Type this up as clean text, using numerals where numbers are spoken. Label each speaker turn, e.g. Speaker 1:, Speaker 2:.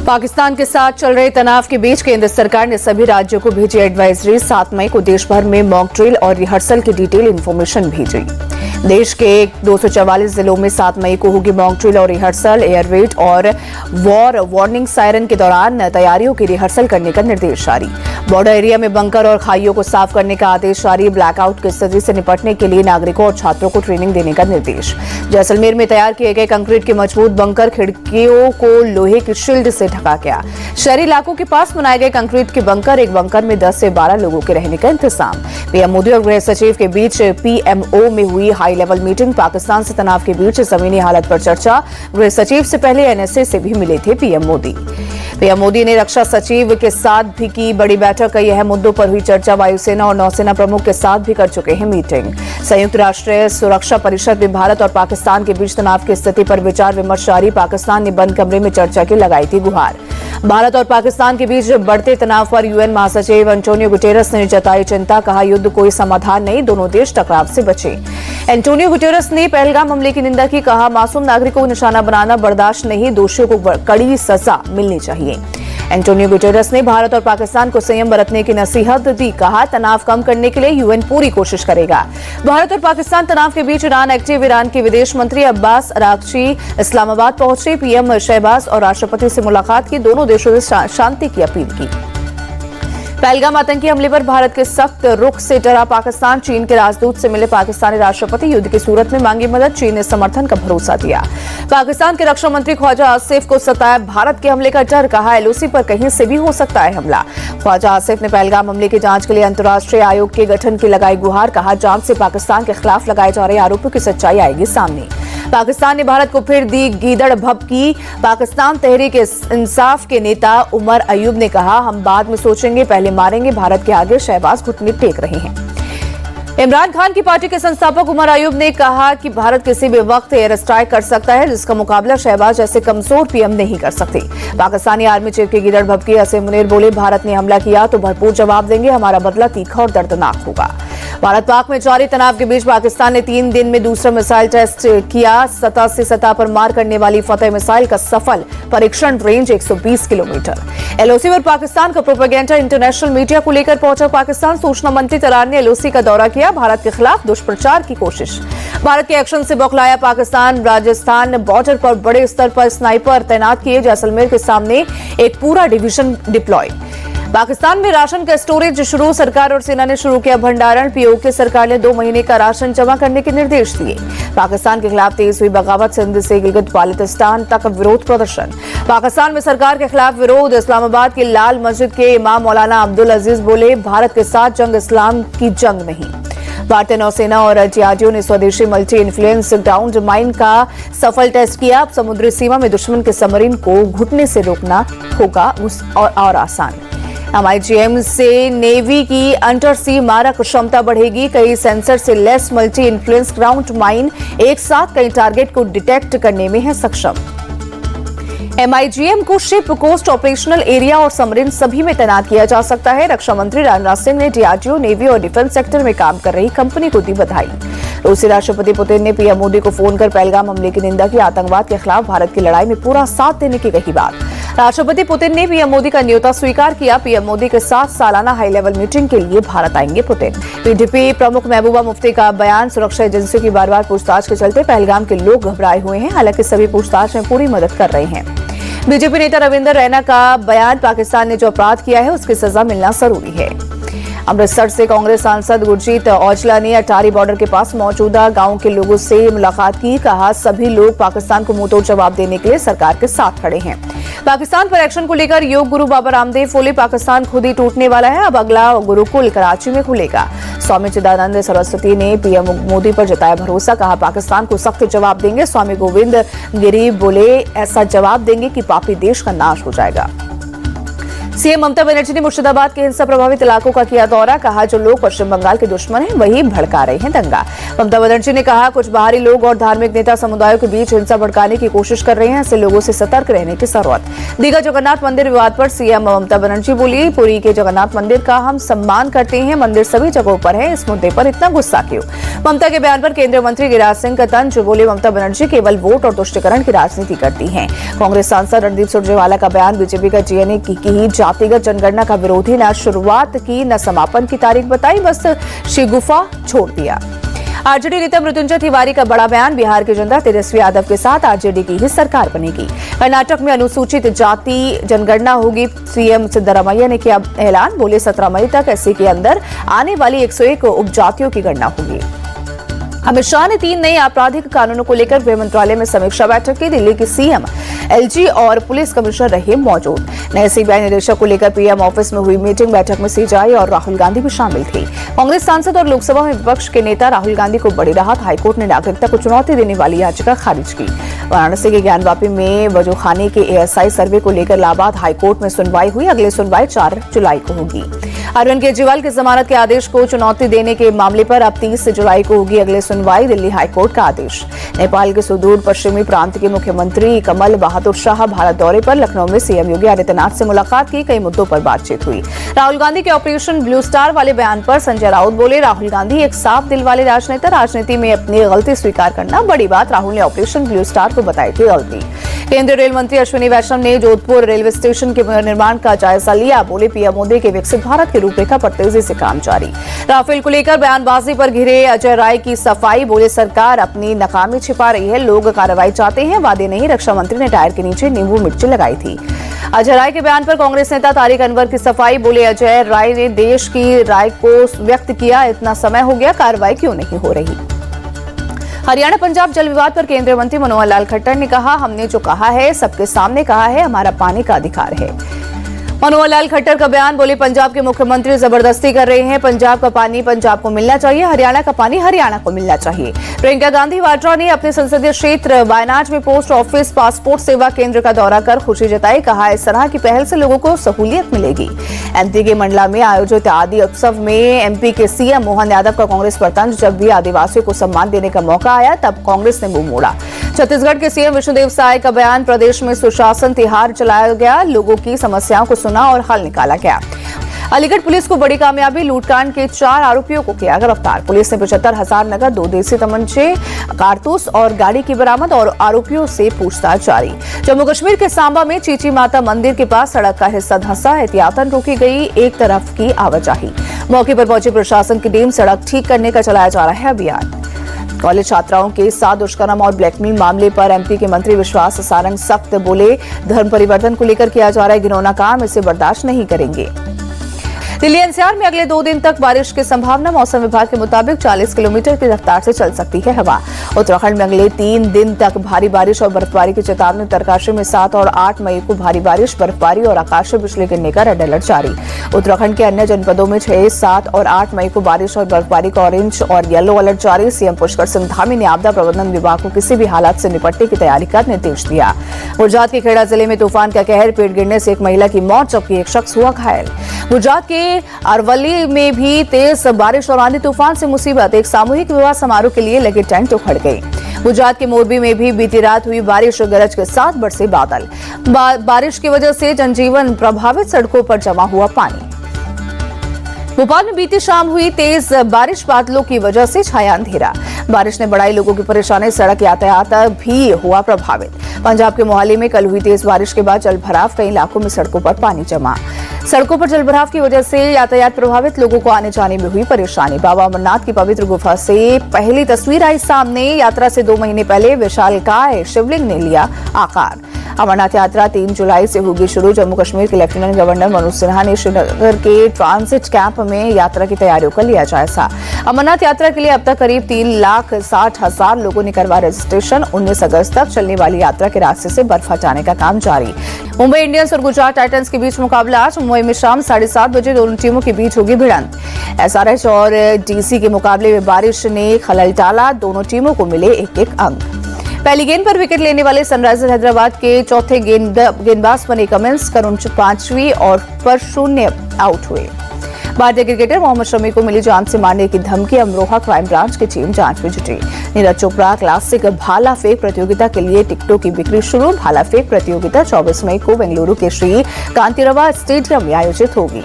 Speaker 1: पाकिस्तान के साथ चल रहे तनाव के बीच केंद्र सरकार ने सभी राज्यों को भेजी एडवाइजरी। 7 मई को देश भर में मॉक ड्रिल और रिहर्सल की डिटेल इंफॉर्मेशन भेजी। देश के 244 जिलों में 7 मई को होगी मॉक ड्रिल और रिहर्सल। एयर रेड और वॉर वार्निंग सायरन के दौरान तैयारियों की रिहर्सल करने का निर्देश जारी। बॉर्डर एरिया में बंकर और खाइयों को साफ करने का आदेश जारी। ब्लैकआउट की स्थिति से निपटने के लिए नागरिकों और छात्रों को ट्रेनिंग देने का निर्देश। जैसलमेर में तैयार किए गए कंक्रीट के मजबूत बंकर खिड़कियों को लोहे की शील्ड से ढका गया। शहरी इलाकों के पास बनाए गए कंक्रीट के बंकर, एक बंकर में 10 से 12 लोगों के रहने का इंतजाम। पीएम मोदी और गृह सचिव के बीच पीएमओ में हुई हाई लेवल मीटिंग। पाकिस्तान से तनाव के बीच जमीनी हालत पर चर्चा। गृह सचिव से पहले एनएसए से भी मिले थे पीएम मोदी। पीएम मोदी ने रक्षा सचिव के साथ भी की बड़ी बैठक। कई अहम मुद्दों पर हुई चर्चा। वायुसेना और नौसेना प्रमुख के साथ भी कर चुके हैं मीटिंग। संयुक्त राष्ट्र सुरक्षा परिषद में भारत और पाकिस्तान के बीच तनाव की स्थिति पर विचार विमर्श जारी। पाकिस्तान ने बंद कमरे में चर्चा की लगाई थी गुहार। भारत और पाकिस्तान के बीच बढ़ते तनाव पर यूएन महासचिव एंटोनियो गुटेरस ने जताई चिंता। कहा युद्ध कोई समाधान नहीं, दोनों देश टकराव से बचे। एंटोनियो गुटेरस ने पहलगाम हमले की निंदा की। कहा मासूम नागरिकों को निशाना बनाना बर्दाश्त नहीं, दोषियों को कड़ी सजा मिलनी चाहिए। एंटोनियो गुटेरस ने भारत और पाकिस्तान को संयम बरतने की नसीहत दी। कहा तनाव कम करने के लिए यूएन पूरी कोशिश करेगा। भारत और पाकिस्तान तनाव के बीच ईरान एक्टिव। ईरान के विदेश मंत्री अब्बास अरागची इस्लामाबाद पहुंचे। पीएम शहबाज और राष्ट्रपति से मुलाकात की। दोनों देशों से शांति की अपील की। पहलगाम आतंकी हमले पर भारत के सख्त रुख से डरा पाकिस्तान। चीन के राजदूत से मिले पाकिस्तानी राष्ट्रपति। युद्ध की सूरत में मांगी मदद। चीन ने समर्थन का भरोसा दिया। पाकिस्तान के रक्षा मंत्री ख्वाजा आसिफ को सताया भारत के हमले का डर। कहा एलओसी पर कहीं से भी हो सकता है हमला। ख्वाजा आसिफ ने पहलगाम हमले की जांच के लिए अंतर्राष्ट्रीय आयोग के गठन की लगाई गुहार। कहा जांच से पाकिस्तान के खिलाफ लगाए जा रहे आरोपों की सच्चाई आएगी सामने। पाकिस्तान ने भारत को फिर दी गीदड़ भभकी। पाकिस्तान तहरीक इंसाफ के नेता उमर अयूब ने कहा हम बाद में सोचेंगे, पहले मारेंगे। भारत के आगे शहबाज घुटने टेक रहे हैं। इमरान खान की पार्टी के संस्थापक उमर अयूब ने कहा कि भारत किसी भी वक्त एयर स्ट्राइक कर सकता है, जिसका मुकाबला शहबाज जैसे कमजोर पीएम नहीं कर सकते। पाकिस्तानी आर्मी चीफ के गिदड़ भभकी असीम मुनीर बोले भारत ने हमला किया तो भरपूर जवाब देंगे, हमारा बदला तीखा और दर्दनाक होगा। भारत पाक में जारी तनाव के बीच पाकिस्तान ने 3 दिन में दूसरा मिसाइल टेस्ट किया। सतह से सतह पर मार करने वाली फतेह मिसाइल का सफल परीक्षण। Range 120 kilometre. एलओसी पर पाकिस्तान का प्रोपेगेंडा। इंटरनेशनल मीडिया को लेकर पहुंचा पाकिस्तान। सूचना मंत्री तरार ने एलओसी का दौरा किया। भारत के खिलाफ दुष्प्रचार की कोशिश। भारत के एक्शन से बौखलाया पाकिस्तान। राजस्थान बॉर्डर पर बड़े स्तर पर स्नाइपर तैनात किए। जैसलमेर के सामने एक पूरा डिवीजन डिप्लॉय। पाकिस्तान में राशन का स्टोरेज शुरू। सरकार और सेना ने शुरू किया भंडारण। पीओके सरकार ने 2 महीने का राशन जमा करने के निर्देश दिए। पाकिस्तान के खिलाफ तेज हुई बगावत। सिंध से गिलगित बाल्टिस्तान तक विरोध प्रदर्शन। पाकिस्तान में सरकार के खिलाफ विरोध। इस्लामाबाद के लाल मस्जिद के इमाम मौलाना अब्दुल अजीज बोले भारत के साथ जंग इस्लाम की जंग नहीं। भारतीय नौसेना और डीआरडीओ ने स्वदेशी मल्टी इन्फ्लुएंस ग्राउंड माइन का सफल टेस्ट किया। अब समुद्री सीमा में दुश्मन के सबमरीन को घुटने से रोकना होगा और आसान। एमआईजीएम से नेवी की अंडर सी मारक क्षमता बढ़ेगी। कई सेंसर से less multi influence ground mine एक साथ कई टारगेट को डिटेक्ट करने में है सक्षम। एमआईजीएम को शिप, कोस्ट, ऑपरेशनल एरिया और सबमरीन सभी में तैनात किया जा सकता है। रक्षा मंत्री राजनाथ सिंह ने डीआरडीओ, नेवी और डिफेंस सेक्टर में काम कर रही कंपनी को दी बधाई। रूसी राष्ट्रपति पुतिन ने पीएम मोदी को फोन कर पहलगाम हमले की निंदा की। आतंकवाद के खिलाफ भारत की लड़ाई में पूरा साथ देने की कही बात। राष्ट्रपति पुतिन ने पीएम मोदी का न्योता स्वीकार किया। पीएम मोदी के साथ सालाना हाई लेवल मीटिंग के लिए भारत आएंगे पुतिन। पीडीपी प्रमुख महबूबा मुफ्ती का बयान। सुरक्षा एजेंसियों की बार-बार पूछताछ के चलते पहलगाम के लोग घबराए हुए हैं। हालांकि सभी पूछताछ में पूरी मदद कर रहे हैं। बीजेपी नेता रविंदर रैना का बयान। पाकिस्तान ने जो अपराध किया है उसकी सजा मिलना जरूरी है। अमृतसर से कांग्रेस सांसद गुरजीत औजला ने अटारी बॉर्डर के पास मौजूदा गांव के लोगों से मुलाकात की। कहा सभी लोग पाकिस्तान को मुंहतोड़ जवाब देने के लिए सरकार के साथ खड़े हैं। पाकिस्तान पर एक्शन को लेकर योग गुरु बाबा रामदेव बोले पाकिस्तान खुद ही टूटने वाला है। अब अगला गुरुकुल कराची में खुलेगा। स्वामी चिदानंद सरस्वती ने पीएम मोदी पर जताया भरोसा। कहा पाकिस्तान को सख्त जवाब देंगे। स्वामी गोविंद गिरी बोले ऐसा जवाब देंगे कि पापी देश का नाश हो जाएगा। सीएम ममता बनर्जी ने मुर्शिदाबाद के हिंसा प्रभावित इलाकों का किया दौरा। कहा जो लोग पश्चिम बंगाल के दुश्मन हैं वही भड़का रहे हैं दंगा। ममता बनर्जी ने कहा, कुछ बाहरी लोग और धार्मिक नेता समुदायों के बीच हिंसा भड़काने की कोशिश कर रहे हैं, ऐसे लोगों से सतर्क रहने की जरूरत। दीघा जगन्नाथ मंदिर विवाद पर सीएम ममता बनर्जी बोली, पुरी के जगन्नाथ मंदिर का हम सम्मान करते हैं, मंदिर सभी जगहों पर है, इस मुद्दे पर इतना गुस्सा क्यों? ममता के बयान पर केंद्रीय मंत्री गिरिराज सिंह का तंज, बोले ममता बनर्जी केवल वोट और तुष्टीकरण की राजनीति करती हैं। कांग्रेस सांसद रणदीप सुरजेवाला का बयान, बीजेपी का जीएनए की जातिगत जनगणना का विरोधी, न शुरुआत की न समापन की तारीख बताई, बस शिगुफा छोड़ दिया। आरजेडी नेता मृत्युंजय तिवारी का बड़ा बयान, बिहार की जनता तेजस्वी यादव के साथ आरजेडी की ही सरकार बनेगी। कर्नाटक में अनुसूचित जाति जनगणना होगी, सीएम सिद्धरामैया ने किया ऐलान, बोले 17 मई तक एससी के अंदर आने वाली 101 उपजातियों की गणना होगी। अमित शाह ने 3 नए आपराधिक कानूनों को लेकर गृह मंत्रालय में समीक्षा बैठक की। दिल्ली की सीएम, एलजी और पुलिस कमिश्नर रहे मौजूद। नए सीबीआई निदेशक को लेकर पीएम ऑफिस में हुई मीटिंग, बैठक में सीजेआई और राहुल गांधी भी शामिल थे। कांग्रेस सांसद और लोकसभा में विपक्ष के नेता राहुल गांधी को बड़ी राहत, हाईकोर्ट ने नागरिकता को चुनौती देने वाली याचिका खारिज की। वाराणसी के ज्ञानवापी में वजूखाने के एएसआई सर्वे को लेकर इलाहाबाद हाईकोर्ट में सुनवाई हुई, अगली सुनवाई 4 जुलाई को होगी। अरविंद केजरीवाल की जमानत के आदेश को चुनौती देने के मामले पर अब 30 जुलाई को होगी अगली सुनवाई, दिल्ली हाईकोर्ट का आदेश। नेपाल के सुदूर पश्चिमी प्रांत के मुख्यमंत्री कमल बहादुर शाह भारत दौरे पर, लखनऊ में सीएम योगी आदित्यनाथ से मुलाकात की, कई मुद्दों पर बातचीत हुई। राहुल गांधी के ऑपरेशन ब्लू स्टार वाले बयान पर संजय राउत बोले, राहुल गांधी एक साफ दिल वाले राजनेता, राजनीति में अपनी गलती स्वीकार करना बड़ी बात, राहुल ने ऑपरेशन ब्लू स्टार को बताई थी गलती। केंद्रीय रेल मंत्री अश्विनी वैष्णव ने जोधपुर रेलवे स्टेशन के निर्माण का जायजा लिया, बोले पीएम मोदी के विकसित भारत की रूपरेखा पर तेजी से काम जारी। राफेल को लेकर बयानबाजी पर घिरे अजय राय की सफाई, बोले सरकार अपनी नाकामी छिपा रही है, लोग कार्रवाई चाहते हैं, वादे नहीं। रक्षा मंत्री ने टायर के नीचे नींबू मिर्ची लगाई थी। अजय राय के बयान पर कांग्रेस नेता तारिक अनवर की सफाई, बोले अजय राय ने देश की राय को व्यक्त किया, इतना समय हो गया, कार्रवाई क्यों नहीं हो रही। हरियाणा पंजाब जल विवाद पर केंद्रीय मंत्री मनोहर लाल खट्टर ने कहा, हमने जो कहा है सबके सामने कहा है, हमारा पानी का अधिकार है। मनोहर लाल खट्टर का बयान, बोले पंजाब के मुख्यमंत्री जबरदस्ती कर रहे हैं, पंजाब का पानी पंजाब को मिलना चाहिए, हरियाणा का पानी हरियाणा को मिलना चाहिए। प्रियंका गांधी वाड्रा ने अपने संसदीय क्षेत्र वायनाड में पोस्ट ऑफिस पासपोर्ट सेवा केंद्र का दौरा कर खुशी जताई, कहा इस तरह की पहल से लोगों को सहूलियत मिलेगी। एमपी के मंडला में आयोजित आदि उत्सव में एमपी के सीएम मोहन यादव का कांग्रेस पर तंज, जब भी आदिवासियों को सम्मान देने का मौका आया तब कांग्रेस ने मुंह मोड़ा। छत्तीसगढ़ के सीएम विष्णुदेव साय का बयान, प्रदेश में सुशासन तिहार चलाया गया, लोगों की समस्याओं को सुना और हल निकाला गया। अलीगढ़ पुलिस को बड़ी कामयाबी, लूटकांड के 4 आरोपियों को किया गिरफ्तार। पुलिस ने 75,000 नगद, 2 देसी तमंचे, कारतूस और गाड़ी की बरामद और आरोपियों से पूछताछ जारी। जम्मू कश्मीर के सांबा में चीची माता मंदिर के पास सड़क का हिस्सा धंसा, एहतियातन रोकी गई एक तरफ की आवाजाही। मौके पर पहुंची प्रशासन की टीम, सड़क ठीक करने का चलाया जा रहा है अभियान। कॉलेज छात्राओं के साथ दुष्कर्म और ब्लैकमेल मामले पर एमपी के मंत्री विश्वास सारंग सख्त, बोले धर्म परिवर्तन को लेकर किया जा रहा है घिनौना काम, इसे बर्दाश्त नहीं करेंगे। दिल्ली एनसीआर में अगले 2 दिन तक बारिश की संभावना, मौसम विभाग के मुताबिक 40 किलोमीटर की रफ्तार से चल सकती है हवा। उत्तराखंड में अगले 3 दिन तक भारी बारिश और बर्फबारी की चेतावनी, उत्तरकाशी में 7 और 8 मई को भारी बारिश, बर्फबारी और आकाशीय बिजली गिरने का रेड अलर्ट जारी। उत्तराखंड के अन्य जनपदों में 6, 7 और 8 मई को बारिश और बर्फबारी का ऑरेंज और येलो अलर्ट जारी। सीएम पुष्कर सिंह धामी ने आपदा प्रबंधन विभाग को किसी भी हालात से निपटने की तैयारी का निर्देश दिया। गुजरात के खेड़ा जिले में तूफान का कहर, पेड़ गिरने से एक महिला की मौत जबकि एक शख्स हुआ घायल। गुजरात के अरवली में भी तेज बारिश और आंधी तूफान से मुसीबत, एक सामूहिक विवाह समारोह के लिए लगे टेंट उखड़ गए। गुजरात के मोरबी में भी बीती रात हुई बारिश, गरज के साथ बरसे बादल। बारिश की वजह से जनजीवन प्रभावित, सड़कों पर जमा हुआ पानी। भोपाल में बीती शाम हुई तेज बारिश, बादलों की वजह से छाया अंधेरा। बारिश ने बढ़ाई लोगों की परेशानी, सड़क यातायात भी हुआ प्रभावित। पंजाब के मोहाली में कल हुई तेज बारिश के बाद जलभराव, कई इलाकों में सड़कों पर पानी जमा। सड़कों पर जलभराव की वजह से यातायात प्रभावित, लोगों को आने जाने में हुई परेशानी। बाबा अमरनाथ की पवित्र गुफा से पहली तस्वीर आई सामने, यात्रा से 2 महीने पहले विशालकाय शिवलिंग ने लिया आकार। अमरनाथ यात्रा 3 जुलाई से होगी शुरू। जम्मू कश्मीर के लेफ्टिनेंट गवर्नर मनोज सिन्हा ने श्रीनगर के ट्रांजिट कैंप में यात्रा की तैयारियों का लिया जायजा। अमरनाथ यात्रा के लिए अब तक करीब 3,60,000 लोगों ने करवा रजिस्ट्रेशन। 19 अगस्त तक चलने वाली यात्रा के रास्ते से बर्फ हटाने का काम जारी। मुंबई इंडियंस और गुजरात टाइटंस के बीच मुकाबला आज मुंबई में शाम 7:30 बजे दोनों टीमों के बीच होगी भिड़ंत। एसआरएच और डीसी के मुकाबले में बारिश ने खलल डाला, दोनों टीमों को मिले 1-1 अंक। पहली गेंद पर विकेट लेने वाले सनराइजर्स हैदराबाद के चौथे गेंदबाज बने कमिंस, करुण 5वीं और पर 0 आउट हुए। भारतीय क्रिकेटर मोहम्मद शमी को मिली जान से मारने की धमकी, अमरोहा क्राइम ब्रांच की टीम जांच में जुटी। नीरज चोपड़ा क्लासिक भाला फेंक प्रतियोगिता के लिए टिकटों की बिक्री शुरू। भाला फेंक प्रतियोगिता 24 मई को बेंगलुरु के श्री कांतिरवा स्टेडियम में आयोजित होगी।